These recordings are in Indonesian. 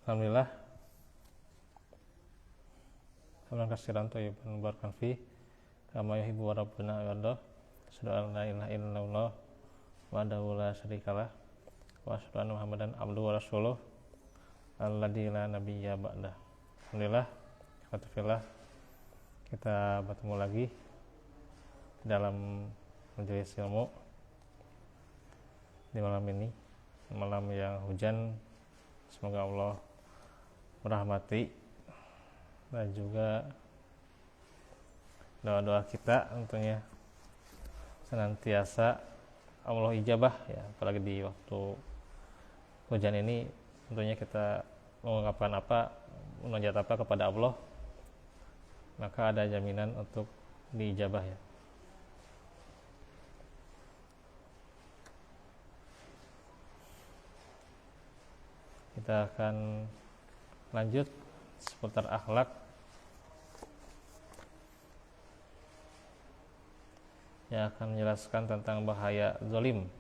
Alhamdulillah. Hamdan katsiran thayyiban mubarakan fi kama yuhibbu rabbuna wa yarda. Asyhadu an la ilaha illallah wahdahu la syarikalah wa asyhadu anna Muhammadan abduhu wa rasuluh alladzi la nabiyya ba'dah. Alhamdulillah, kita bertemu lagi dalam majelis ilmu di malam ini, malam yang hujan. Semoga Allah merahmati dan juga doa-doa kita tentunya senantiasa Allah ijabah ya, apalagi di waktu hujan ini tentunya kita mengungkapkan munajat apa kepada Allah, maka ada jaminan untuk diijabah ya. Kita akan lanjut seputar akhlak yang akan menjelaskan tentang bahaya zalim.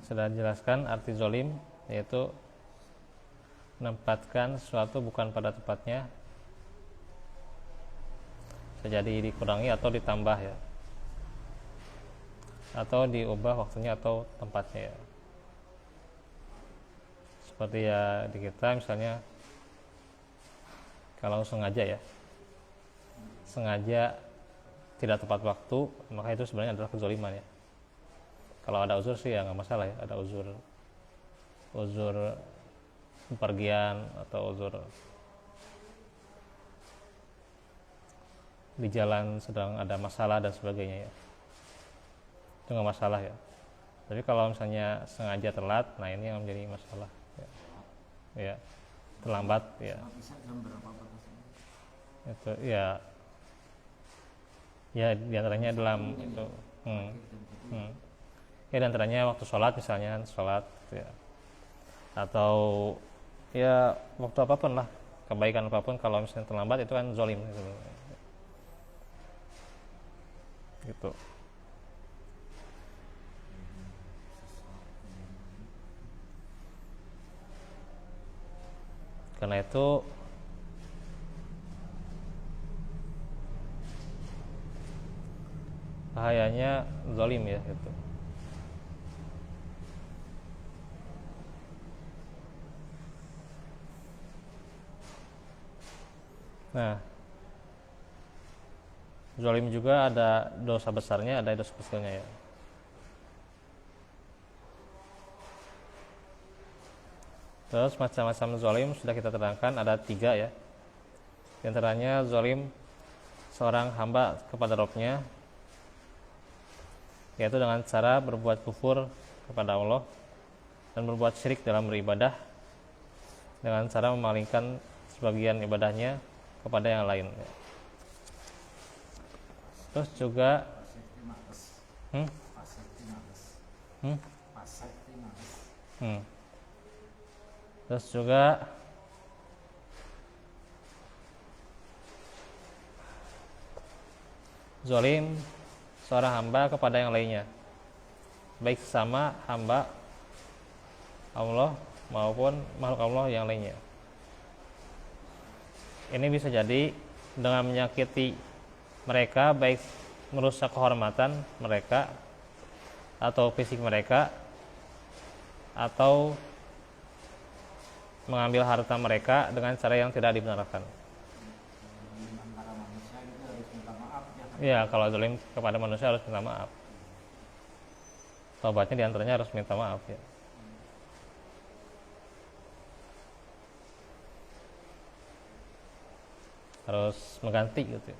Sudah dijelaskan arti zalim, yaitu menempatkan sesuatu bukan pada tempatnya, bisa jadi dikurangi atau ditambah ya, atau diubah waktunya atau tempatnya ya. Seperti ya di kita misalnya, kalau sengaja tidak tepat waktu, maka itu sebenarnya adalah kezaliman ya. Kalau ada uzur sih ya nggak masalah ya, ada uzur bepergian atau uzur di jalan sedang ada masalah dan sebagainya ya, itu nggak masalah ya. Tapi kalau misalnya sengaja telat, nah ini yang menjadi masalah ya, terlambat ya. Itu ya diantaranya dalam itu ya, diantaranya waktu sholat misalnya, ya, atau ya waktu apapun lah, kebaikan apapun kalau misalnya terlambat itu kan zalim gitu. Karena itu bahayanya zalim ya gitu. Nah, zalim juga ada dosa besarnya, ada dosa kecilnya ya. Terus macam-macam zalim sudah kita terangkan, ada 3 ya. Di antaranya zalim seorang hamba kepada Rabb-nya, yaitu dengan cara berbuat kufur kepada Allah dan berbuat syirik dalam beribadah dengan cara memalingkan sebagian ibadahnya kepada yang lain. Terus juga terus juga zalim seorang hamba kepada yang lainnya, baik sesama hamba Allah maupun makhluk Allah yang lainnya. Ini bisa jadi dengan menyakiti mereka, baik merusak kehormatan mereka atau fisik mereka, atau mengambil harta mereka dengan cara yang tidak dibenarkan. Ya, kalau zalim kepada manusia harus minta maaf. Tobatnya diantaranya harus minta maaf ya. Harus mengganti gitu ya.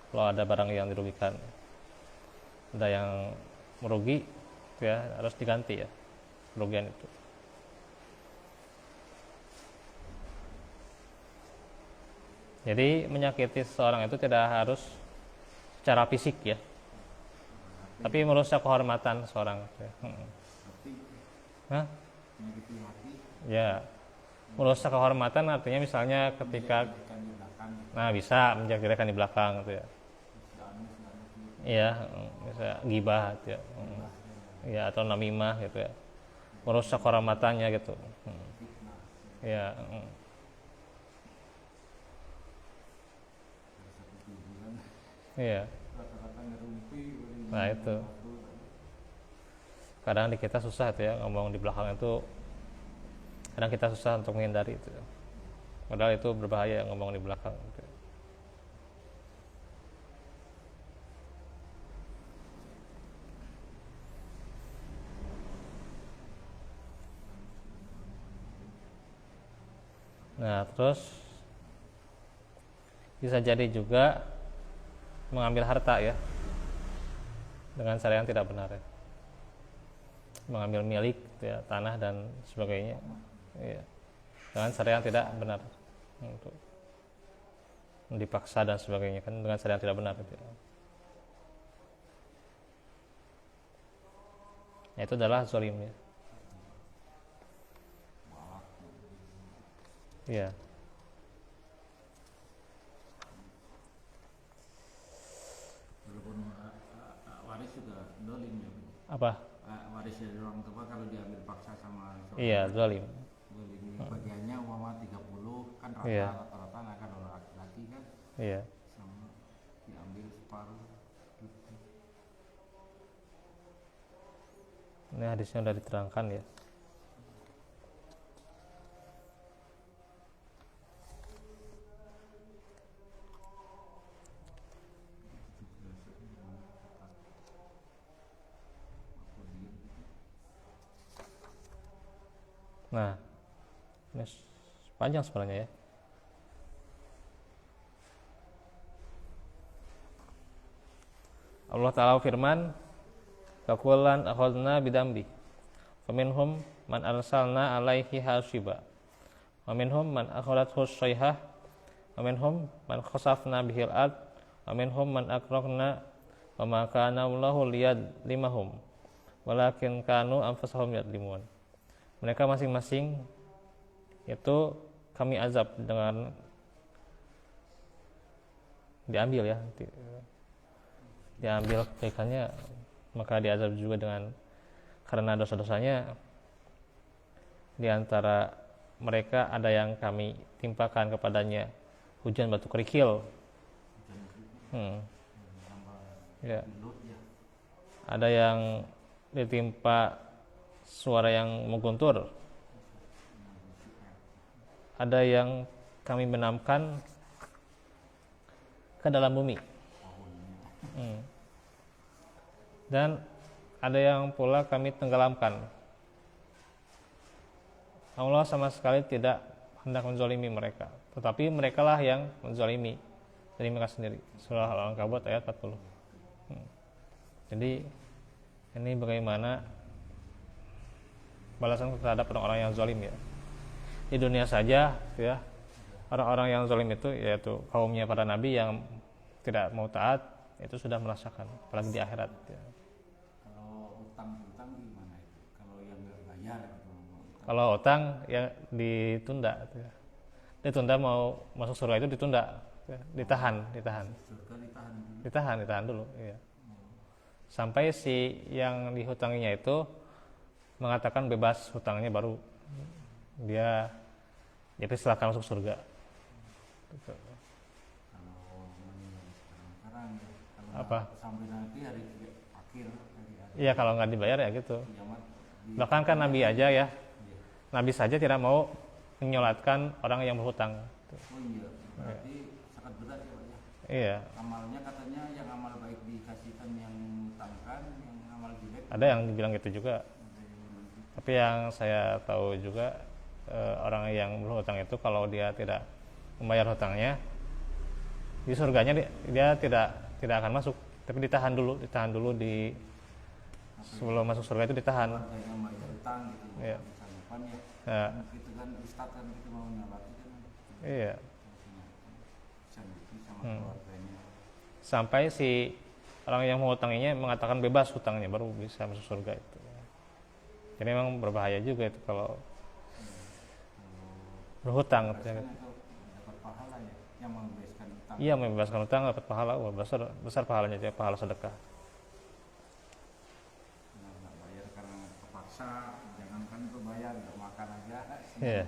Kalau ada barang yang dirugikan, ada yang merugi ya, harus diganti ya kerugian itu. Jadi menyakiti seseorang itu tidak harus secara fisik ya, tapi merusak kehormatan seorang ya. Ya, merusak kehormatan artinya misalnya ketika Nah, bisa menjelek-jelekan di belakang gitu ya. Iya, bisa gibah gitu ya. Ya, atau namimah gitu ya. Merusak kehormatannya gitu. Ya, iya. Nah, itu. Kadang di kita susah tuh ya ngomong di belakang itu, kadang kita susah untuk menghindari itu. Padahal itu berbahaya ngomong di belakang gitu. Nah, terus bisa jadi juga mengambil harta ya dengan cara yang tidak benar ya. Mengambil milik ya, tanah dan sebagainya ya, dengan cara yang tidak benar, untuk dipaksa dan sebagainya kan dengan cara yang tidak benar gitu ya. Nah, itu adalah zalim ya. Iya. Waris juga zalim ya. Apa? Waris dari orang tua kalau diambil paksa sama saudara. Iya, zalim. Bagiannya umpama 30 kan Iya. rata-rata nah kalau laki-laki kan Iya. sama diambil separuh. Ini hadisnya sudah diterangkan ya. Nah, ini panjang sebenarnya ya. Allah Ta'ala firman, "Fakullan akhadna bidambi, faminhum man arsalna alaihi hasiba, wa minhum man akhadathu sayhah, wa minhum man khasafna bihil ard, wa minhum man akraqna, wa ma kana Allahu liyadlimahum, walakin kanu anfusahum yadlimun." Mereka masing-masing itu kami azab dengan diambil ya, diambil kebaikannya, maka diazab juga dengan karena dosa-dosanya. Di antara mereka ada yang kami timpakan kepadanya hujan batu kerikil, ya. Ada yang ditimpa suara yang mengguntur, ada yang kami benamkan ke dalam bumi, dan ada yang pula kami tenggelamkan. Allah sama sekali tidak hendak menzalimi mereka, tetapi merekalah yang menzalimi dari mereka sendiri. Surah Al-Ankabut ayat 40. Jadi ini bagaimana balasan terhadap orang-orang yang zalim ya. Di dunia saja ya, orang-orang yang zalim itu yaitu kaumnya para nabi yang tidak mau taat itu sudah merasakan, apalagi di akhirat ya. Kalau utang gimana itu? Kalau yang nggak bayar gitu. Kalau utang ya ditunda ya. Ditunda, mau masuk surga itu ditunda ya. Ditahan Surga ditahan dulu ya. Sampai si yang dihutanginya itu mengatakan bebas hutangnya, baru dia silakan masuk surga. Kalau sekarang kalau Apa? sampai nanti hari akhir Iya, kalau nggak dibayar ya gitu. kiamat Bahkan kan Nabi aja ya, Nabi saja tidak mau menyolatkan orang yang berhutang. oh iya, berarti sangat berat ya Pak ya. Iya, Amalnya katanya yang amal baik dikasihkan yang mengutangkan, yang amal jelek ada yang dibilang gitu juga. Tapi yang saya tahu juga orang yang berhutang itu kalau dia tidak membayar hutangnya, di surganya dia tidak akan masuk, tapi ditahan dulu di sebelum masuk surga itu ditahan. keluarganya bayar utang gitu. Iya. Sanggupan ya. Ya. Gitu kan ustaz kan gitu mau nyolati kan. Iya. Sanggupi sama keluarganya. Sampai si orang yang menghutanginya mengatakan bebas hutangnya, baru bisa masuk surga itu. Jadi memang berbahaya juga itu kalau berhutang. Kan itu dapat pahala ya. yang membebaskan utang. Iya, membebaskan utang dapat pahala, besar pahalanya aja, pahala sedekah. Nggak bayar karena kepaksa, jangankan itu bayar, nggak makan aja. Iya.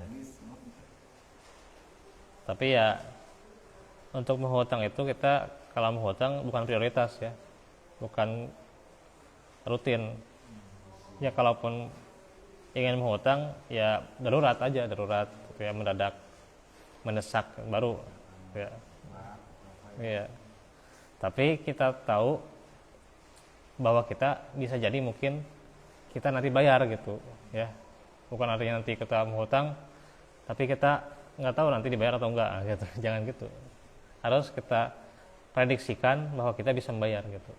Tapi ya untuk menghutang itu kita kalau menghutang bukan prioritas ya, bukan rutin. Ya kalaupun ingin menghutang ya darurat aja, darurat ya, mendadak, mendesak baru ya. Iya. Tapi kita tahu bahwa kita bisa jadi mungkin kita nanti bayar gitu ya. Bukan artinya nanti kita menghutang tapi kita nggak tahu nanti dibayar atau enggak gitu. Jangan gitu. Harus kita prediksikan bahwa kita bisa membayar gitu.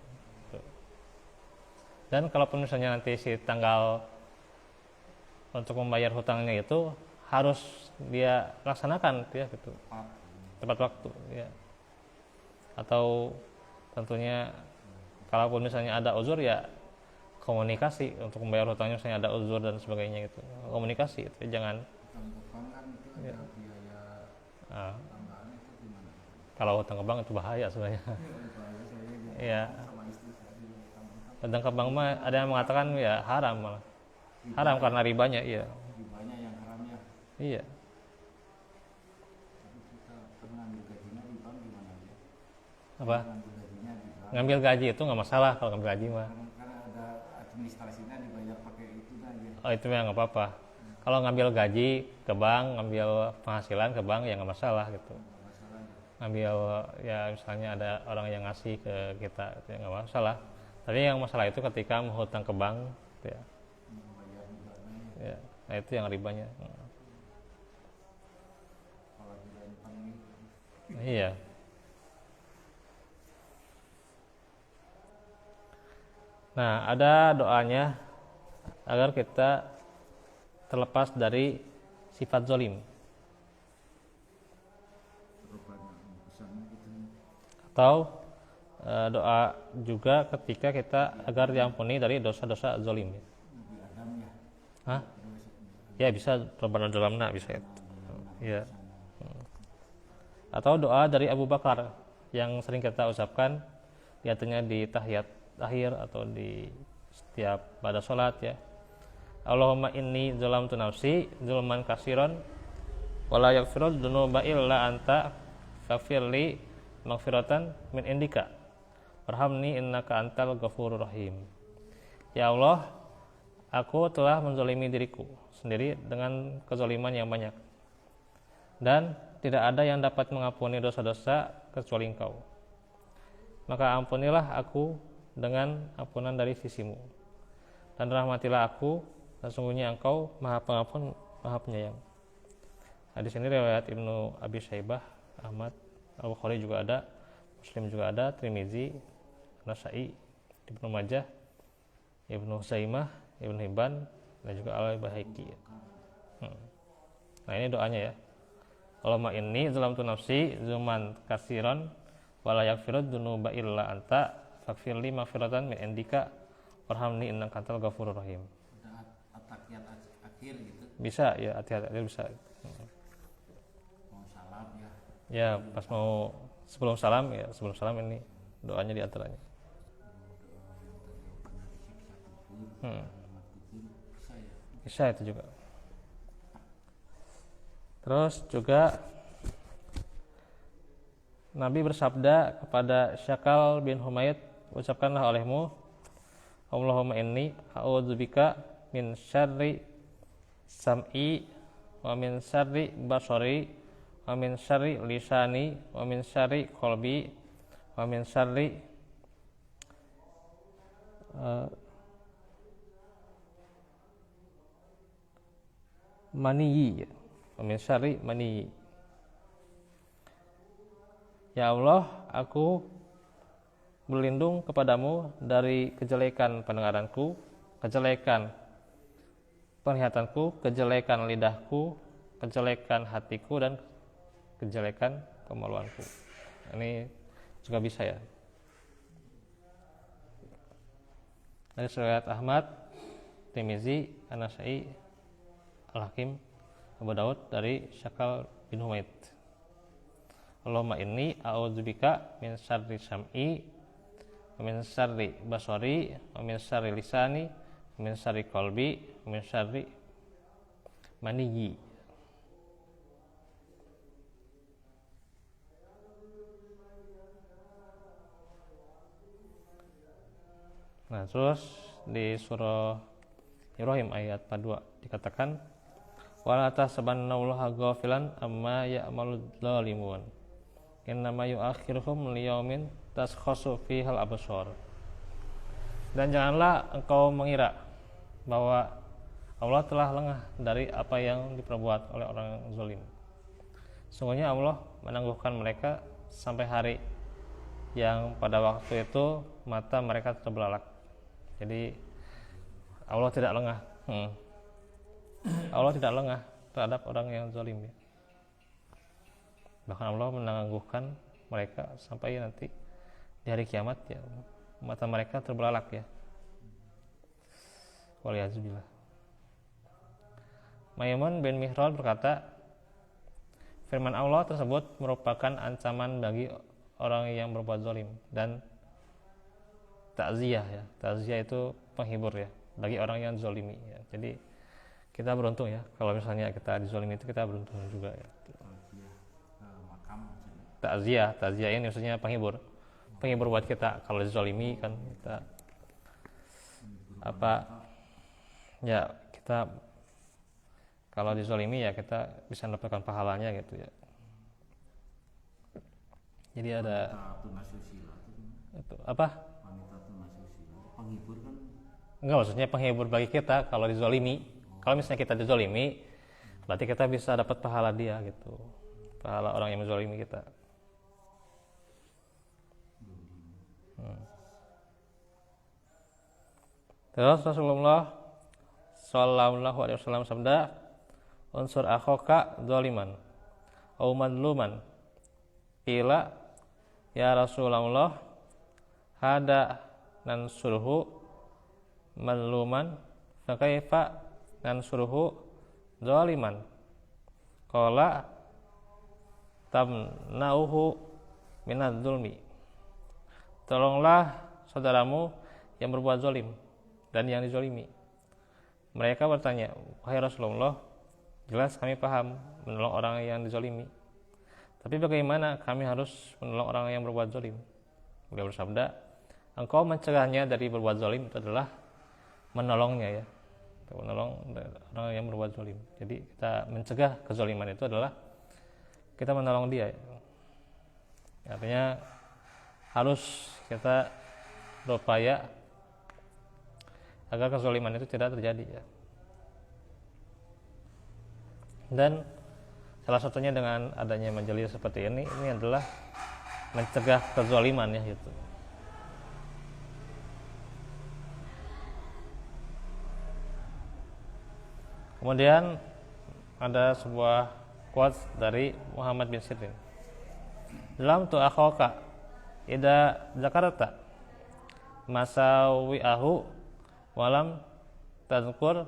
Dan kalaupun misalnya nanti si tanggal untuk membayar hutangnya itu harus dia laksanakan ya gitu. Tepat waktu ya. Atau tentunya kalaupun misalnya ada uzur ya komunikasi untuk membayar hutangnya, misalnya ada uzur dan sebagainya gitu. Komunikasi itu jangan Kan itu ada biaya tambahan itu gimana? Kalau hutang ke bank itu bahaya sebenarnya. Iya. Sama istri saya di utang-utang. Hutang ke bank mah ada yang mengatakan ya haram malah. Haram karena ribanya, iya. Ribanya yang haramnya. Iya. Tapi kita pernah ngambil gajinya di bank gimana ya? Apa? Ngambil gajinya di bank. Ngambil gaji itu nggak masalah kalau ngambil gaji mah. Karena ada administrasinya dibayar pakai itu aja. Oh itu ya nggak apa-apa. Kalau ngambil gaji ke bank, ngambil penghasilan ke bank ya nggak masalah gitu. Nggak masalah ya. Ngambil ya misalnya ada orang yang ngasih ke kita itu ya nggak masalah. Tapi yang masalah itu ketika menghutang ke bank gitu ya. Membayar juga Ya, nah itu yang ribanya. kalau tidak utang ini. Iya. Nah, ada doanya agar kita terlepas dari sifat zolim. Atau doa juga ketika kita agar diampuni dari dosa-dosa zolim. Nabi Adam ya. Hah? Ya bisa, Rabbana zalamna bisa itu. Ya. Atau doa dari Abu Bakar yang sering kita ucapkan diantaranya di tahiyat akhir atau di setiap pada sholat ya. Allahumma inni zalamtu nafsi zulman katsiran wala yaghfiru dzunuba illa anta faghfirli maghfiratan min indika warhamni innaka antal ghafurur rahim. Ya Allah, aku telah menzalimi diriku sendiri dengan kezaliman yang banyak dan tidak ada yang dapat mengampuni dosa-dosa kecuali Engkau. Maka ampunilah aku dengan ampunan dari sisimu dan rahmatilah aku, dan sungguhnya Engkau Maha Pengampun, Maha Penyayang. Hadis ini riwayat Ibnu Abi Syaibah, Ahmad, Al-Bukhari juga ada, Muslim juga ada, Tirmizi, Nasa'i, Ibnu Majah, Ibnu Zaimah, Ibnu Hibban, dan juga Al-Baihaqi. Nah ini doanya ya. Allahumma inni zalamtu nafsi zulman katsiran wala yaghfiru dzunuba illa anta faghfirli maghfiratan min indika warhamni innaka antal ghafurur rahim. Ada at-tahiyat akhir gitu. Bisa ya, hati-hati bisa. Mau salam ya. Ya pas mau sebelum salam ya, sebelum salam ini doanya di antaranya. Bisa ya. Bisa itu juga. Terus juga Nabi bersabda kepada Syakal bin Humaid, ucapkanlah olehmu Allahumma inni a'udzubika min syarri sam'i wa min syarri basari wa min syarri lisani wa min syarri qalbi wa min syarri maniyi wa min syarri maniyi. Ya Allah, aku berlindung kepadamu dari kejelekan pendengaranku, kejelekan penglihatanku, kejelekan lidahku, kejelekan hatiku, dan kejelekan kemaluanku. Ini juga bisa ya. Dari riwayat Ahmad, Tirmizi, An-Nasa'i, Al-Hakim, Abu Daud dari Syakal bin Humaid. Allahumma inni a'udzubika min syarri sam'i wa min syarri basari wa min syarri lisani wa min syarri qalbi wa min syarri maniyyi. Nah, terus di surah Ibrahim ayat 42 dikatakan wala tahsabannallaha ghafilan amma ya'malul zalimun innama yu'akhiruhum liyaumin taskhasu fihal absar. Dan janganlah engkau mengira bahwa Allah telah lengah dari apa yang diperbuat oleh orang zalim. Sungguhnya Allah menangguhkan mereka sampai hari yang pada waktu itu mata mereka terbelalak. Jadi Allah tidak lengah. Allah tidak lengah terhadap orang yang zalim ya. Bahkan Allah menangguhkan mereka sampai nanti di hari kiamat ya mata mereka terbelalak ya. Waliyahzubillah. Maimun bin Mihran berkata, firman Allah tersebut merupakan ancaman bagi orang yang berbuat zalim dan takziah ya. Takziah itu penghibur ya bagi orang yang zalimi ya. Jadi kita beruntung ya kalau misalnya kita dizalimi itu kita beruntung juga ya. Takziah ini maksudnya penghibur buat kita kalau dizalimi kan kita apa ya, kita kalau dizalimi ya kita bisa mendapatkan pahalanya gitu ya. Jadi ada itu apa? Penghibur kan? Enggak, maksudnya penghibur bagi kita kalau dizalimi. Kalau misalnya kita dizalimi, berarti kita bisa dapat pahala dia gitu. Pahala orang yang menzalimi kita. Terus Rasulullah Sallallahu Alaihi Wasallam sabda, unsur akhoka zaliman, au madluman. Qila ya Rasulullah, hada nansurhu madluman, fakaifa nansurhu zaliman? Qala tamnauhu minadz zulmi. Tolonglah saudaramu yang berbuat zalim dan yang dizalimi. Mereka bertanya, wahai Rasulullah, jelas kami paham menolong orang yang dizalimi, tapi bagaimana kami harus menolong orang yang berbuat zalim? Beliau bersabda, engkau mencegahnya dari berbuat zalim itu adalah menolongnya ya, menolong orang yang berbuat zalim. Jadi kita mencegah kezaliman itu adalah kita menolong dia. Artinya harus kita berupaya agar kezaliman itu tidak terjadi ya. Dan salah satunya dengan adanya majelis seperti ini adalah mencegah kezaliman ya gitu. Kemudian ada sebuah quotes dari Muhammad bin Sirin. Dalam tu akhaka ida zakarta masawi'ahu walam tazkur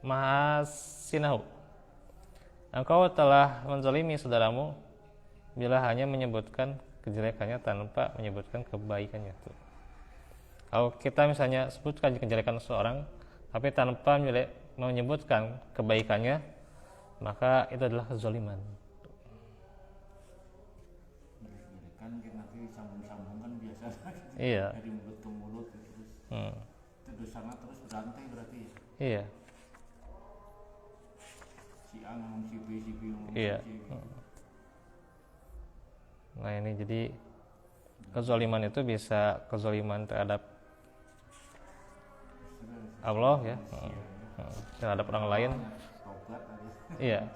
mahasinahu. Engkau telah menzalimi saudaramu bila hanya menyebutkan kejelekannya tanpa menyebutkan kebaikannya. Kalau kita misalnya sebutkan kejelekan seseorang tapi tanpa menyebutkan kebaikannya, maka itu adalah kezaliman. Kan nanti sambung-sambung kan biasa. Iya. Dari mulut ke mulut terus. Terus sana terus berantai berarti. Iya. Si A ngomong si B ngomong iya. si C. Nah ini jadi kezaliman itu bisa kezaliman terhadap Allah ya, terhadap orang lain. Iya.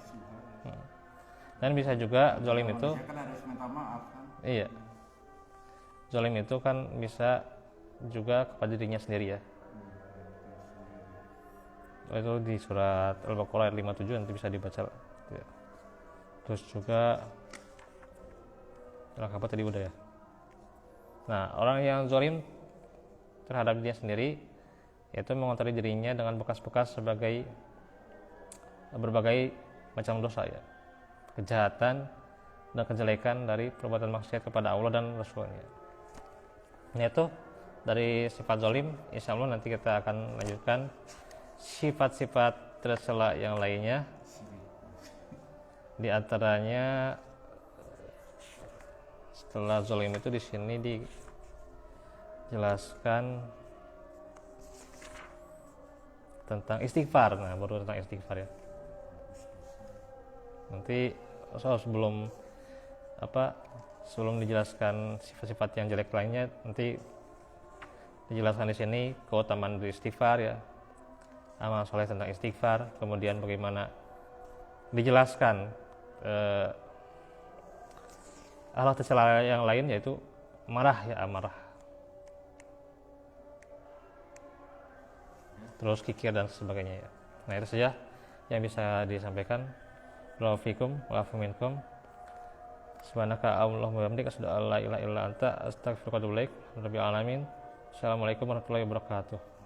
Dan bisa juga zalim itu. Kan harus minta maaf kan. Iya. Zalim itu kan bisa juga kepada dirinya sendiri ya. Itu di surat Al-Baqarah ayat 57 nanti bisa dibaca. Ya. Terus juga apa tadi udah ya. Nah, orang yang zalim terhadap dirinya sendiri yaitu mengotori dirinya dengan bekas-bekas sebagai berbagai macam dosa ya. kejahatan dan kejelekan dari perbuatan maksiat kepada Allah dan Rasulnya. Ini itu dari sifat zalim. Insya Allah nanti kita akan lanjutkan sifat-sifat tercela yang lainnya. Di antaranya setelah zalim itu di sini dijelaskan tentang istighfar. Nah, baru tentang istighfar ya. Nanti sebelum dijelaskan sifat-sifat yang jelek lainnya, nanti dijelaskan di sini keutamaan dari istighfar ya, amal soleh tentang istighfar, kemudian bagaimana dijelaskan Allah tercela yang lain, yaitu amarah, terus kikir dan sebagainya ya. Nah, itu saja yang bisa disampaikan. Barakallahu fikum wa afu minkum. Subhanaka Allahumma wa bihamdika asyhadu an la ilaha illa anta astaghfiruka wa atubu ilaik. Rabbil alamin. Assalamualaikum warahmatullahi wabarakatuh.